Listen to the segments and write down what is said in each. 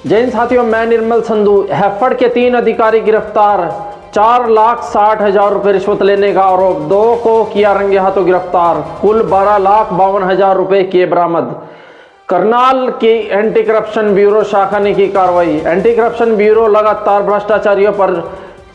जैन साथियों, मैं निर्मल संधू। हैफेड के 3 अधिकारी गिरफ्तार। 4,60,000 रुपये रिश्वत लेने का आरोप। 2 को किया रंगे हाथों गिरफ्तार। कुल 12,52,000 रुपये किए बरामद। करनाल की एंटी करप्शन ब्यूरो शाखा ने की कार्रवाई। एंटी करप्शन ब्यूरो लगातार भ्रष्टाचारियों पर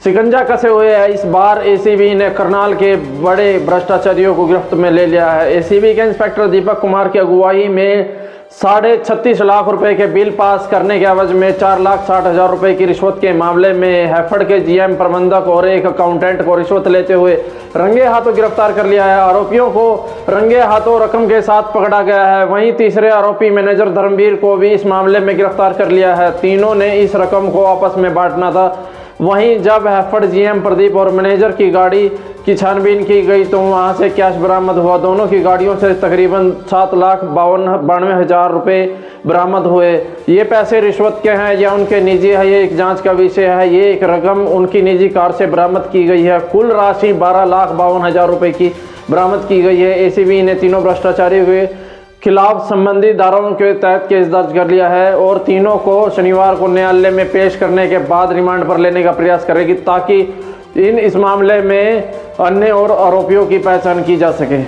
शिकंजा कसे हुए है। इस बार एसीबी ने करनाल के बड़े भ्रष्टाचारियों को गिरफ्त में ले लिया है। एसीबी के इंस्पेक्टर दीपक कुमार की अगुवाई में 36.5 लाख रुपए के बिल पास करने के एवज में 4,60,000 रुपए की रिश्वत के मामले में हैफेड के जीएम प्रबंधक और एक अकाउंटेंट को रिश्वत लेते हुए रंगे हाथों गिरफ्तार कर लिया है। आरोपियों को रंगे हाथों रकम के साथ पकड़ा गया है। वहीं तीसरे आरोपी मैनेजर धर्मवीर को भी इस मामले में गिरफ्तार कर लिया है। तीनों ने इस रकम को आपस में बांटना था। वहीं जब हैफेड जीएम प्रदीप और मैनेजर की गाड़ी की छानबीन की गई तो वहां से कैश बरामद हुआ। दोनों की गाड़ियों से तकरीबन 7,92,000 रुपये बरामद हुए। ये पैसे रिश्वत के हैं या उनके निजी है, ये एक जांच का विषय है। ये एक रकम उनकी निजी कार से बरामद की गई है। कुल राशि 12,52,000 रुपये की बरामद की गई है। एसीबी ने तीनों भ्रष्टाचारी हुए खिलाफ संबंधित धाराओं के तहत केस दर्ज कर लिया है और तीनों को शनिवार को न्यायालय में पेश करने के बाद रिमांड पर लेने का प्रयास करेगी ताकि इस मामले में अन्य और आरोपियों की पहचान की जा सके।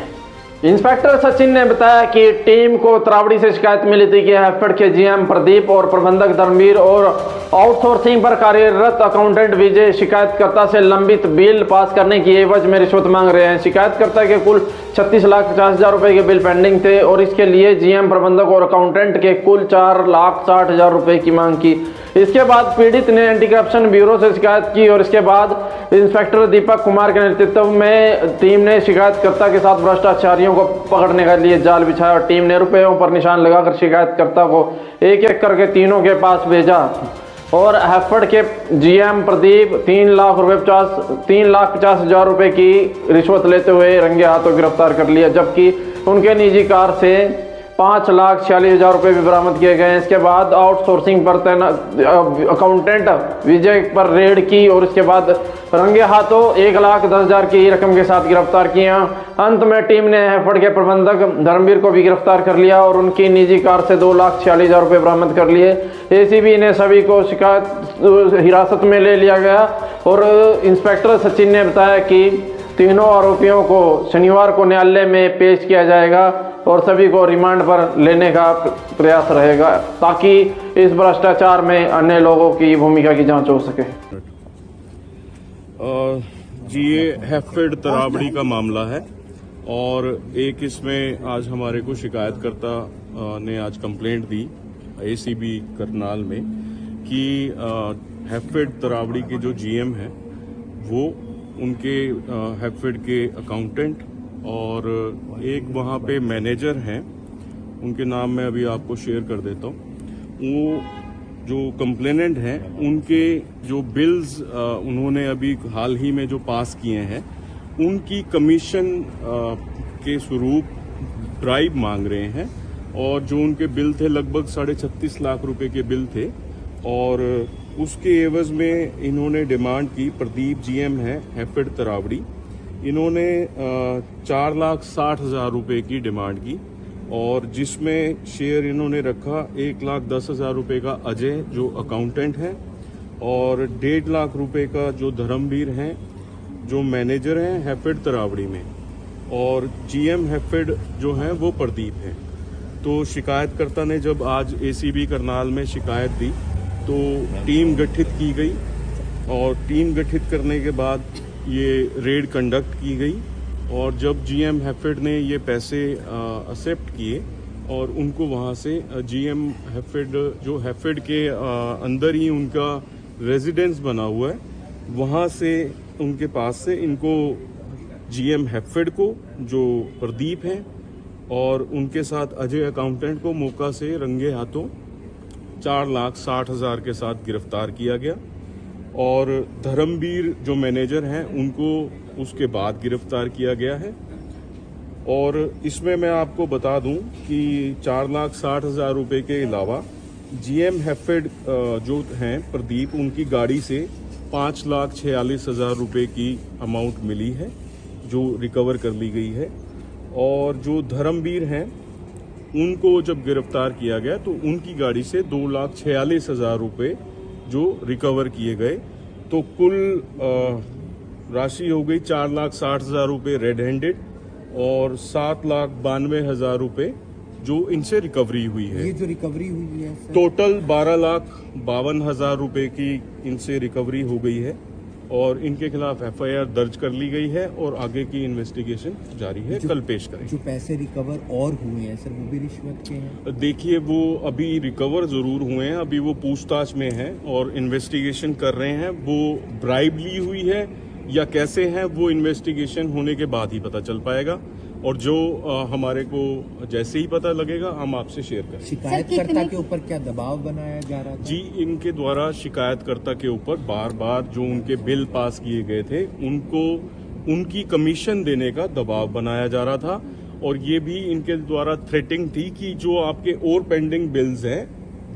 इंस्पेक्टर सचिन ने बताया कि टीम को तरावड़ी से शिकायत मिली थी कि हैफेड के जीएम प्रदीप और प्रबंधक धर्मवीर और आउटसोर्सिंग पर कार्यरत अकाउंटेंट विजय शिकायतकर्ता से लंबित बिल पास करने की एवज में रिश्वत मांग रहे हैं। शिकायतकर्ता के कुल 36,50,000 रुपए के बिल पेंडिंग थे और इसके लिए जीएम प्रबंधक और अकाउंटेंट के कुल 4,60,000 रुपए की मांग की। इसके बाद पीड़ित ने एंटी करप्शन ब्यूरो से शिकायत की और इसके बाद इंस्पेक्टर दीपक कुमार के नेतृत्व में टीम ने शिकायतकर्ता के साथ भ्रष्टाचारियों को पकड़ने के लिए जाल बिछाया और टीम ने रुपयों पर निशान लगाकर शिकायतकर्ता को एक एक करके तीनों के पास भेजा और हैफेड के जीएम प्रदीप 3,50,000 रुपए की रिश्वत लेते हुए रंगे हाथों गिरफ्तार कर लिया, जबकि उनके निजी कार से 5,46,000 रुपये भी बरामद किए गए। इसके बाद आउटसोर्सिंग पर तैनात अकाउंटेंट विजय पर रेड की और इसके बाद रंगे हाथों 1,10,000 की रकम के साथ गिरफ्तार किया। अंत में टीम ने हैफेड के प्रबंधक धर्मवीर को भी गिरफ्तार कर लिया और उनकी निजी कार से 2,46,000 रुपये बरामद कर लिए। एसीबी ने सभी को शिकायत हिरासत में ले लिया गया और इंस्पेक्टर सचिन ने बताया कि तीनों आरोपियों को शनिवार को न्यायालय में पेश किया जाएगा और सभी को रिमांड पर लेने का प्रयास रहेगा ताकि इस भ्रष्टाचार में अन्य लोगों की भूमिका की जांच हो सके। जी, ये हैफेड तरावड़ी का मामला है और एक इसमें आज हमारे को शिकायतकर्ता ने आज कंप्लेंट दी एसीबी करनाल में कि हैफेड तरावड़ी के जो जीएम हैं वो उनके हैफेड के अकाउंटेंट और एक वहाँ पे मैनेजर हैं, उनके नाम मैं अभी आपको शेयर कर देता हूँ। वो जो कंप्लेनेंट हैं उनके जो बिल्स उन्होंने अभी हाल ही में जो पास किए हैं उनकी कमीशन के स्वरूप ब्राइब मांग रहे हैं और जो उनके बिल थे लगभग 36.5 लाख रुपए के बिल थे और उसके एवज में इन्होंने डिमांड की। प्रदीप जीएम है हैफेड तरावड़ी, इन्होंने 4,60,000 रुपए की डिमांड की और जिसमें शेयर इन्होंने रखा 1,10,000 रुपए का अजय जो अकाउंटेंट है और 1.5 लाख रुपए का जो धर्मवीर हैं जो मैनेजर हैं हैफेड तरावड़ी में और जीएम हैफेड जो हैं वो प्रदीप हैं। तो शिकायतकर्ता ने जब आज एसीबी करनाल में शिकायत दी तो टीम गठित की गई और टीम गठित करने के बाद ये रेड कंडक्ट की गई और जब जीएम हैफेड ने ये पैसे एक्सेप्ट किए और उनको वहाँ से जीएम हैफेड जो हैफेड के अंदर ही उनका रेजिडेंस बना हुआ है वहाँ से उनके पास से इनको जीएम हैफेड को जो प्रदीप हैं और उनके साथ अजय अकाउंटेंट को मौका से रंगे हाथों 4,60,000 के साथ गिरफ्तार किया गया और धर्मवीर जो मैनेजर हैं उनको उसके बाद गिरफ्तार किया गया है। और इसमें मैं आपको बता दूं कि 4,60,000 रुपए के अलावा जीएम हैफेड जो हैं प्रदीप उनकी गाड़ी से 5,46,000 रुपए की अमाउंट मिली है जो रिकवर कर ली गई है और जो धर्मवीर हैं उनको जब गिरफ्तार किया गया तो उनकी गाड़ी से 2,46,000 रुपए जो रिकवर किए गए। तो कुल राशि हो गई 4,60,000 रुपए रेड हैंडेड और 7,92,000 रुपए जो इनसे रिकवरी हुई है। ये जो रिकवरी हुई है सर, टोटल 12,52,000 रुपए की इनसे रिकवरी हो गई है और इनके खिलाफ एफआईआर दर्ज कर ली गई है और आगे की इन्वेस्टिगेशन जारी है। कल पेश करेंगे। जो पैसे रिकवर और हुए हैं सर, वो भी रिश्वत के हैं? देखिए, वो अभी रिकवर जरूर हुए हैं, अभी वो पूछताछ में हैं और इन्वेस्टिगेशन कर रहे हैं। वो ब्राइब ली हुई है या कैसे हैं, वो इन्वेस्टिगेशन होने के बाद ही पता चल पाएगा और जो हमारे को जैसे ही पता लगेगा हम आपसे शेयर करेंगे। शिकायतकर्ता के ऊपर क्या दबाव बनाया जा रहा था? जी, इनके द्वारा शिकायतकर्ता के ऊपर बार बार जो उनके बिल पास किए गए थे उनको उनकी कमीशन देने का दबाव बनाया जा रहा था और ये भी इनके द्वारा थ्रेटिंग थी कि जो आपके और पेंडिंग बिल्स हैं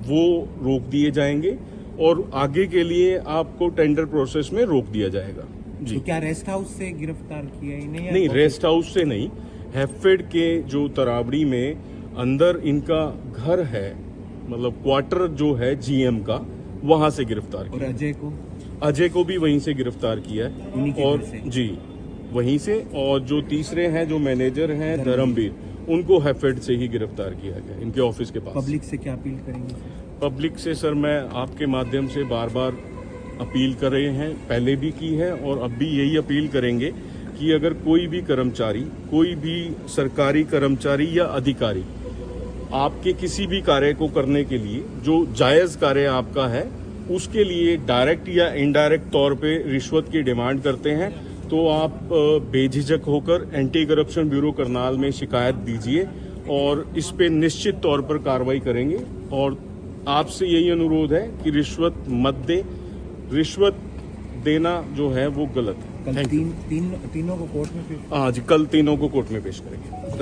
वो रोक दिए जाएंगे और आगे के लिए आपको टेंडर प्रोसेस में रोक दिया जाएगा। जी, तो क्या रेस्ट हाउस से गिरफ्तार किया इन्हें? नहीं, रेस्ट हाउस से नहीं, हैफेड के जो तरावड़ी में अंदर इनका घर है, मतलब क्वार्टर जो है जीएम का, वहां से गिरफ्तार और किया। अजय को भी वहीं से गिरफ्तार किया उन्हीं के है और घर से? जी वहीं से। और जो तीसरे हैं जो मैनेजर हैं धर्मवीर, उनको हैफेड से ही गिरफ्तार किया गया इनके ऑफिस के पास। पब्लिक से क्या अपील करेंगे? पब्लिक से सर मैं आपके माध्यम से बार बार अपील कर रहे हैं, पहले भी की है और अब भी यही अपील करेंगे कि अगर कोई भी कर्मचारी, कोई भी सरकारी कर्मचारी या अधिकारी आपके किसी भी कार्य को करने के लिए जो जायज कार्य आपका है उसके लिए डायरेक्ट या इनडायरेक्ट तौर पे रिश्वत की डिमांड करते हैं तो आप बेझिझक होकर एंटी करप्शन ब्यूरो करनाल में शिकायत दीजिए और इस पे निश्चित तौर पर कार्रवाई करेंगे। और आपसे यही अनुरोध है कि रिश्वत मत दें, रिश्वत देना जो है वो गलत है। कल तीनों को कोर्ट में पेश? हाँ जी, कल तीनों को कोर्ट में पेश करेंगे।